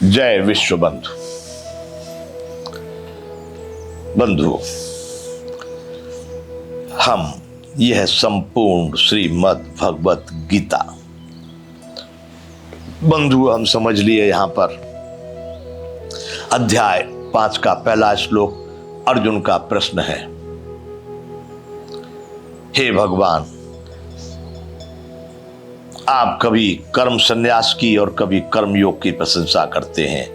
जय विश्व बंधु। बंधु, हम यह संपूर्ण श्रीमद् भगवत गीता बंधु हम समझ लिए। यहां पर अध्याय 5 का पहला श्लोक अर्जुन का प्रश्न है। हे भगवान, आप कभी कर्म संन्यास की और कभी कर्म योग की प्रशंसा करते हैं।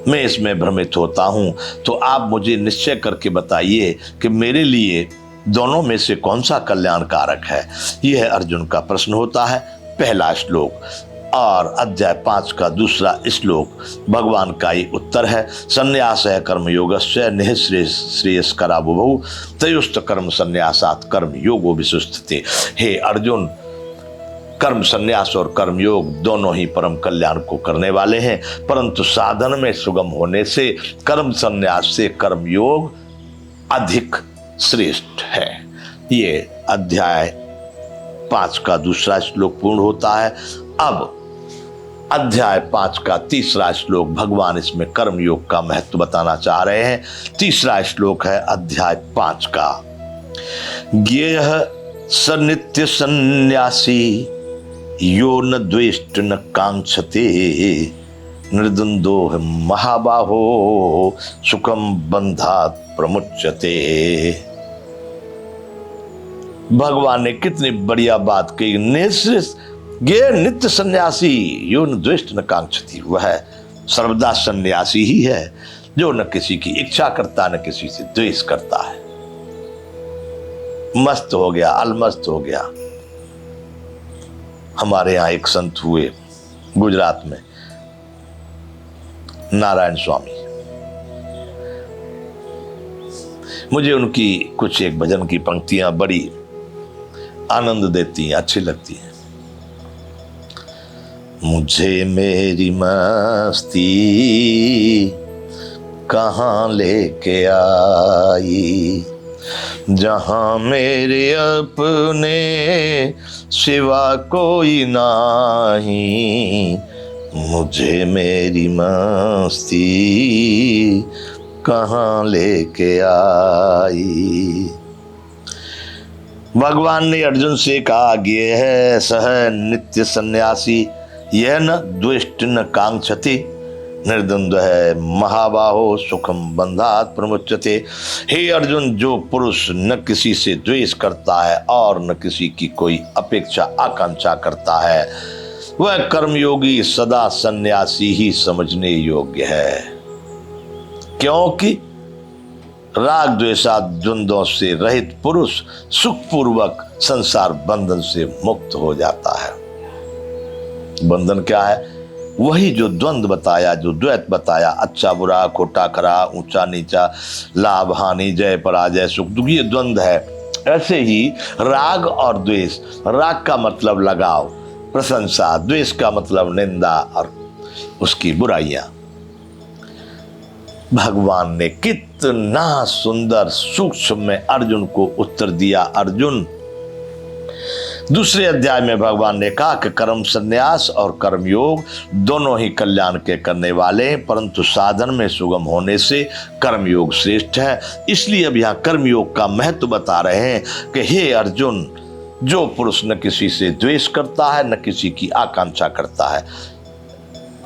मैं इसमें भ्रमित होता हूं, तो आप मुझे निश्चय करके बताइए कि मेरे लिए दोनों में से कौन सा कल्याणकारक है। यह अर्जुन का प्रश्न होता है, पहला श्लोक। और अध्याय 5 का दूसरा श्लोक भगवान का ही उत्तर है। संन्यास है कर्मयोगस्य निःश्रेयस्करा बुभौ तयोस्त कर्म संन्यासात् कर्म योगो विशुष्यते। हे अर्जुन, कर्म संन्यास और कर्मयोग दोनों ही परम कल्याण को करने वाले हैं, परंतु साधन में सुगम होने से कर्म संन्यास से कर्मयोग अधिक श्रेष्ठ है। ये अध्याय 5 का दूसरा श्लोक पूर्ण होता है। अब अध्याय 5 का तीसरा श्लोक भगवान इसमें कर्मयोग का महत्व बताना चाह रहे हैं। तीसरा श्लोक है अध्याय 5 का। ज्ञेयः स नित्य सन्यासी यो न द्वेष्ट न कांक्षते निर्द्वंदो महाबाहो सुखम बंधात प्रमुच्यते। भगवान ने कितनी बढ़िया बात कही। नित्य सन्यासी यो न द्वेष्ट न कांक्षति, वह सर्वदा सन्यासी ही है जो न किसी की इच्छा करता न किसी से द्वेष करता है। मस्त हो गया, अलमस्त हो गया। हमारे यहाँ एक संत हुए गुजरात में, नारायण स्वामी। मुझे उनकी कुछ एक भजन की पंक्तियां बड़ी आनंद देती हैं, अच्छी लगती हैं। मुझे मेरी मस्ती कहाँ लेके आई, जहां मेरे अपने सिवा कोई नाही। मुझे मेरी मस्ती कहाँ लेके आई। भगवान ने अर्जुन से कहा, ये है सह नित्य सन्यासी, यह न द्वेष्ट न कांक्षति निर्द्वंद है महाबाहो सुखम बंधात प्रमुच्यते। हे अर्जुन, जो पुरुष न किसी से द्वेष करता है और न किसी की कोई अपेक्षा आकांक्षा करता है, वह कर्मयोगी सदा सन्यासी ही समझने योग्य है, क्योंकि राग द्वेषाद द्वंद्वों से रहित पुरुष सुखपूर्वक संसार बंधन से मुक्त हो जाता है। बंधन क्या है? वही जो द्वंद्व बताया, जो द्वैत बताया, अच्छा बुरा, खोटा खरा, ऊंचा नीचा, लाभ हानि, जय पराजय, सुख दुख, ये द्वंद्व है। ऐसे ही राग और द्वेष, राग का मतलब लगाव, प्रशंसा, द्वेष का मतलब निंदा और उसकी बुराइयां। भगवान ने कितना सुंदर सूक्ष्म में अर्जुन को उत्तर दिया। अर्जुन, दूसरे अध्याय में भगवान ने कहा कि कर्म संन्यास और कर्मयोग दोनों ही कल्याण के करने वाले हैं, परंतु साधन में सुगम होने से कर्मयोग श्रेष्ठ है। इसलिए अब यहाँ कर्मयोग का महत्व बता रहे हैं कि हे अर्जुन, जो पुरुष न किसी से द्वेष करता है न किसी की आकांक्षा करता है।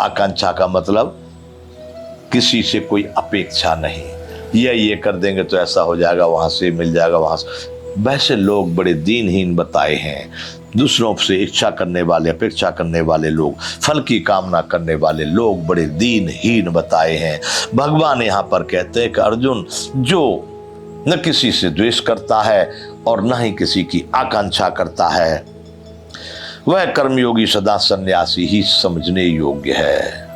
आकांक्षा का मतलब किसी से कोई अपेक्षा नहीं, ये कर देंगे तो ऐसा हो जाएगा, वहां से मिल जाएगा, वहां से। वैसे लोग बड़े दीनहीन बताए हैं। दूसरों से इच्छा करने वाले, अपेक्षा करने वाले लोग, फल की कामना करने वाले लोग बड़े दीनहीन बताए हैं। भगवान यहाँ पर कहते हैं कि अर्जुन, जो न किसी से द्वेष करता है और न ही किसी की आकांक्षा करता है, वह कर्मयोगी सदा सन्यासी ही समझने योग्य है।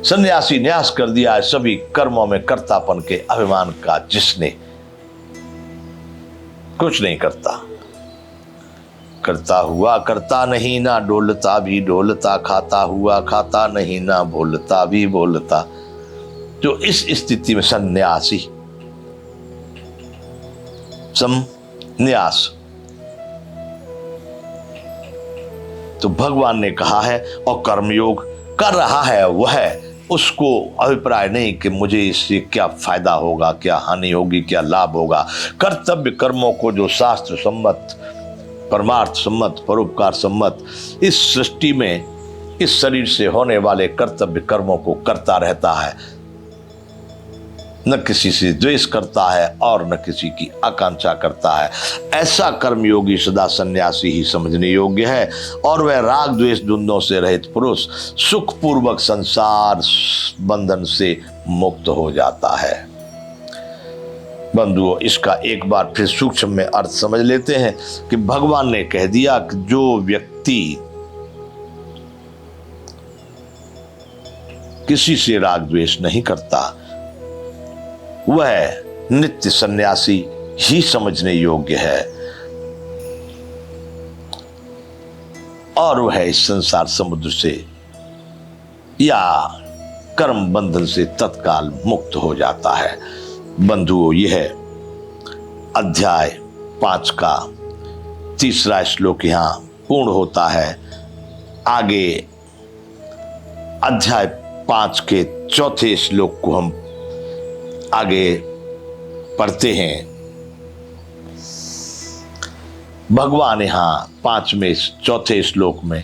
सन्यासी न्यास कर दिया है सभी कर्मों में कर्तापन के अभिमान का, जिसने कुछ नहीं करता, करता हुआ करता नहीं ना डोलता भी डोलता, खाता हुआ खाता नहीं ना बोलता भी बोलता। जो इस स्थिति में सन्यासी, संन्यास, तो भगवान ने कहा है। और कर्मयोग कर रहा है वह उसको अभिप्राय नहीं कि मुझे इससे क्या फायदा होगा, क्या हानि होगी, क्या लाभ होगा। कर्तव्य कर्मों को जो शास्त्र सम्मत, परमार्थ सम्मत, परोपकार सम्मत इस सृष्टि में इस शरीर से होने वाले कर्तव्य कर्मों को करता रहता है, न किसी से द्वेष करता है और न किसी की आकांक्षा करता है, ऐसा कर्मयोगी सदा सन्यासी ही समझने योग्य है। और वह राग द्वेष द्वंद्वों से रहित पुरुष सुखपूर्वक संसार बंधन से मुक्त हो जाता है। बंधुओं, इसका एक बार फिर सूक्ष्म में अर्थ समझ लेते हैं कि भगवान ने कह दिया कि जो व्यक्ति किसी से राग द्वेष नहीं करता वह नित्य सन्यासी ही समझने योग्य है और वह इस संसार समुद्र से या कर्म बंधन से तत्काल मुक्त हो जाता है। बंधुओं, यह अध्याय 5 का 3रा श्लोक यहां पूर्ण होता है। आगे अध्याय 5 के 4थे श्लोक को हम आगे पढ़ते हैं। भगवान यहां 5वें 4थे श्लोक में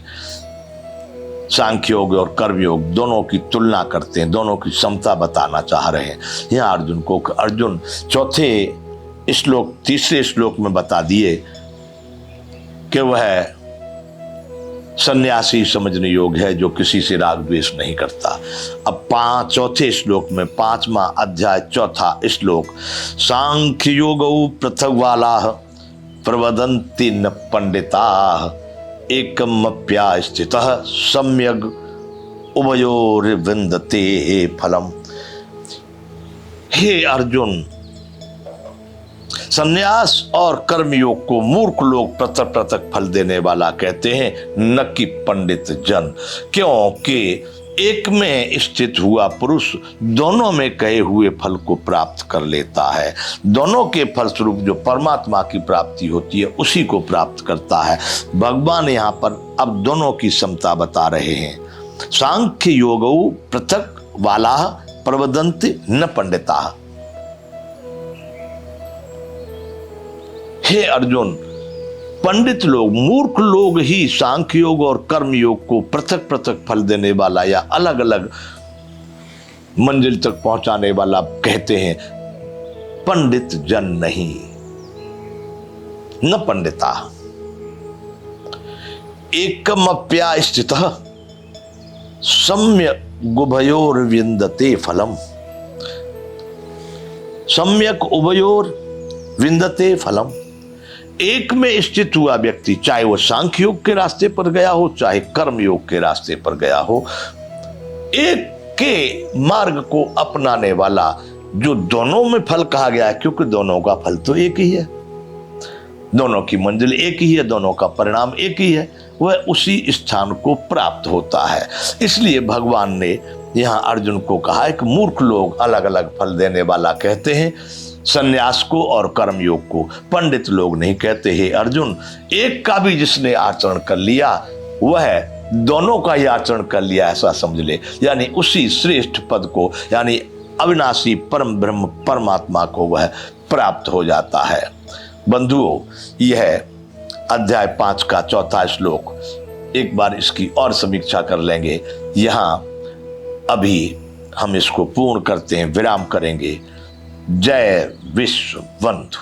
सांख्य योग और कर्मयोग दोनों की तुलना करते हैं, दोनों की समता बताना चाह रहे हैं। यहां अर्जुन को अर्जुन 4थे श्लोक 3रे श्लोक में बता दिए कि वह सन्यासी समझने योग्य है जो किसी से राग द्वेष नहीं करता। अब 4थे श्लोक में 5वां अध्याय 4था श्लोक, सांख्य योगौ पृथग्वालाः प्रवदन्ति न पंडिताः एकमप्यास्थितः सम्यग् उभयोर्विन्दते फलम्। हे अर्जुन, संन्यास और कर्मयोग को मूर्ख लोग पृथक पृथक फल देने वाला कहते हैं, न कि पंडित जन, क्योंकि एक में स्थित हुआ पुरुष दोनों में कहे हुए फल को प्राप्त कर लेता है। दोनों के फलस्वरूप जो परमात्मा की प्राप्ति होती है उसी को प्राप्त करता है। भगवान यहाँ पर अब दोनों की समता बता रहे हैं। सांख्य योगौ पृथक वालाः प्रवदन्ति न पंडिताः। हे अर्जुन, पंडित लोग, मूर्ख लोग ही सांख्य योग और कर्म योग को पृथक पृथक फल देने वाला या अलग अलग मंजिल तक पहुंचाने वाला कहते हैं, पंडित जन नहीं। न पंडिता एकमप्यास्थितः सम्यक् उभयोर्विन्दते फलम्। सम्यक् उभयोर विन्दते फलम्। एक में स्थित हुआ व्यक्ति, चाहे वो सांख्य योग के रास्ते पर गया हो चाहे कर्म योग के रास्ते पर गया हो, एक के मार्ग को अपनाने वाला, जो दोनों में फल कहा गया है क्योंकि दोनों का फल तो एक ही है, दोनों की मंजिल एक ही है, दोनों का परिणाम एक ही है, वह उसी स्थान को प्राप्त होता है। इसलिए भगवान ने यहाँ अर्जुन को कहा है कि मूर्ख लोग अलग अलग फल देने वाला कहते हैं संन्यास को और कर्म योग को, पंडित लोग नहीं कहते। हे अर्जुन, एक का भी जिसने आचरण कर लिया वह दोनों का ही आचरण कर लिया ऐसा समझ ले, यानी उसी श्रेष्ठ पद को, यानी अविनाशी परम ब्रह्म परमात्मा को वह प्राप्त हो जाता है। बंधुओं, यह अध्याय 5 का 4था श्लोक, एक बार इसकी और समीक्षा कर लेंगे। यहाँ अभी हम इसको पूर्ण करते हैं, विराम करेंगे। जय विश्व बंधु।